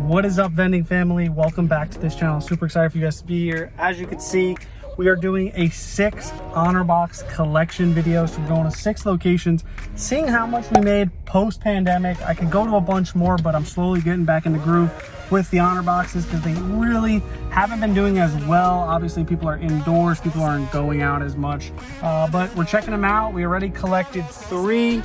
What is up, Vending family? Welcome back to this channel. Super excited for you guys to be here. As you can see, we are doing a 6 honor box collection video. So we're going to 6 locations, seeing how much we made post-pandemic. I could go to a bunch more, but I'm slowly getting back in the groove with the honor boxes because they really haven't been doing as well. Obviously, people are indoors, people aren't going out as much, but we're checking them out. We already collected 3.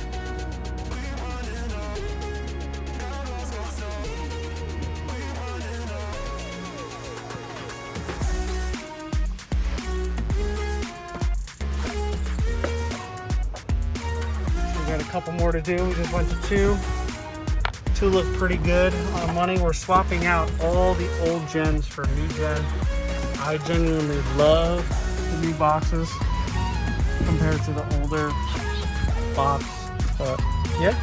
Got a couple more to do. We just went to 2. 2 look pretty good on money. We're swapping out all the old gens for new gen. I genuinely love the new boxes compared to the older box, but yeah.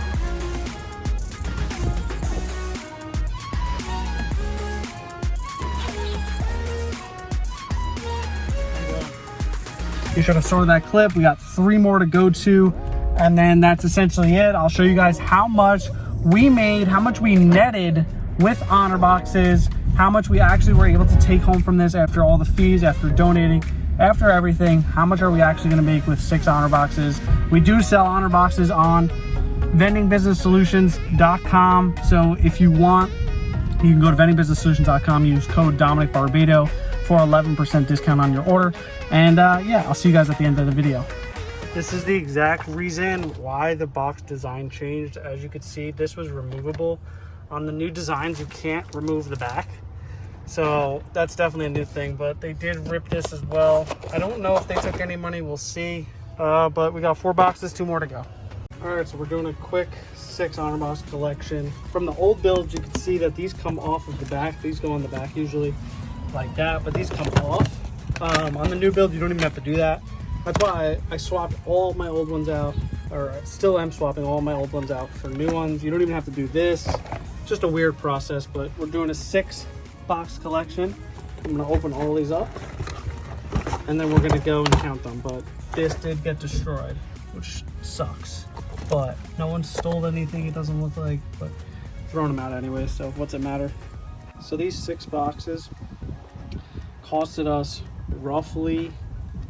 You should have sorted that clip. We got 3 more to go to. And then that's essentially it. I'll show you guys how much we made, how much we netted with honor boxes, how much we actually were able to take home from this after all the fees, after donating, after everything. How much are we actually gonna make with 6 honor boxes? We do sell honor boxes on vendingbusinesssolutions.com. So if you want, you can go to vendingbusinesssolutions.com, use code Dominick Barbato for 11% discount on your order. And yeah, I'll see you guys at the end of the video. This is the exact reason why the box design changed. As you can see, this was removable. On the new designs, you can't remove the back. So that's definitely a new thing, but they did rip this as well. I don't know if they took any money, we'll see. But we got 4 boxes, 2 more to go. All right, so we're doing a quick 6 honor box collection. From the old builds, you can see that these come off of the back. These go on the back usually like that, but these come off. On the new build, you don't even have to do that. That's why I swapped all my old ones out, or I still am swapping all my old ones out for new ones. You don't even have to do this. It's just a weird process, but we're doing a 6 box collection. I'm gonna open all these up and then we're gonna go and count them. But this did get destroyed, which sucks. But no one stole anything, it doesn't look like, but throwing them out anyway, so what's it matter? So these 6 boxes costed us roughly,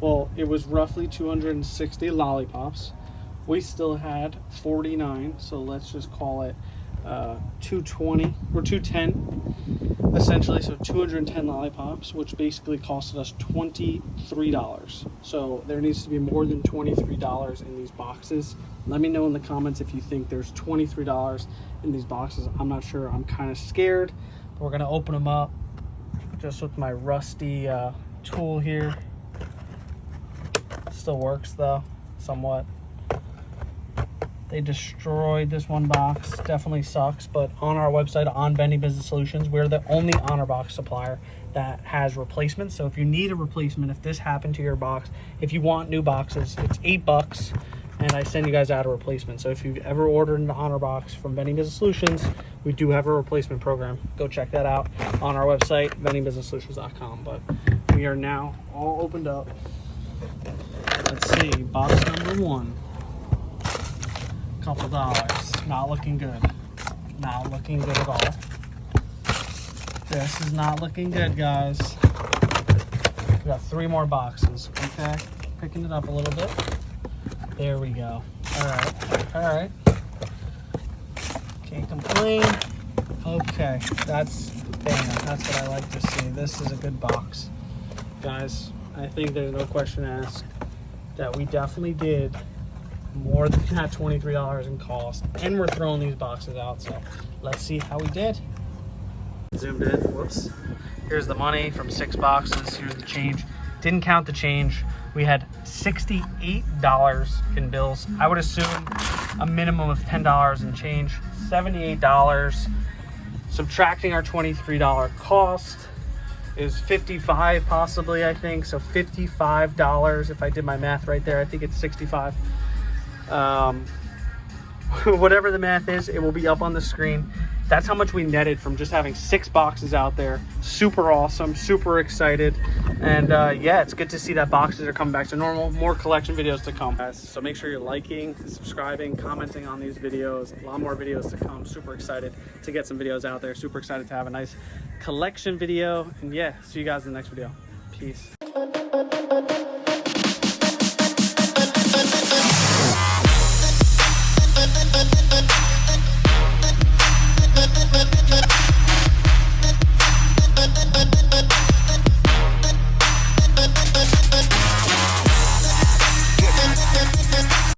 well, it was roughly 260 lollipops. We still had 49, so let's just call it 220 or 210 essentially. So 210 lollipops, which basically costed us $23. So there needs to be more than $23 in these boxes. Let me know in the comments if you think there's $23 in these boxes. I'm not sure. I'm kind of scared. But we're gonna open them up just with my rusty tool here. Still works though, somewhat. They destroyed this one box. Definitely sucks, but on our website, on Vending Business Solutions, we're the only honor box supplier that has replacements. So if you need a replacement, if this happened to your box, if you want new boxes, it's $8 and I send you guys out a replacement. So if you've ever ordered an honor box from Vending Business Solutions, we do have a replacement program. Go check that out on our website, vendingbusinesssolutions.com. But we are now all opened up. Let's see, box number 1. Couple dollars. Not looking good. Not looking good at all. This is not looking good, guys. We got 3 more boxes. Okay, picking it up a little bit. There we go. All right. Can't complain. Okay, that's what I like to see. This is a good box, guys. I think there's no question asked that we definitely did more than that $23 in cost, and we're throwing these boxes out. So let's see how we did. Zoomed in. Whoops. Here's the money from 6 boxes. Here's the change. Didn't count the change. We had $68 in bills. I would assume a minimum of $10 in change. $78. Subtracting our $23 cost is $55 possibly, I think. So $55 if I did my math right there. I think it's 65. Whatever the math is, it will be up on the screen. that's how much we netted from just having 6 boxes out there. Super awesome, super excited. And yeah, it's good to see that boxes are coming back to normal. More collection videos to come. So make sure you're liking, subscribing, commenting on these videos. A lot more videos to come. Super excited to get some videos out there. Super excited to have a nice collection video. And yeah, see you guys in the next video. Peace.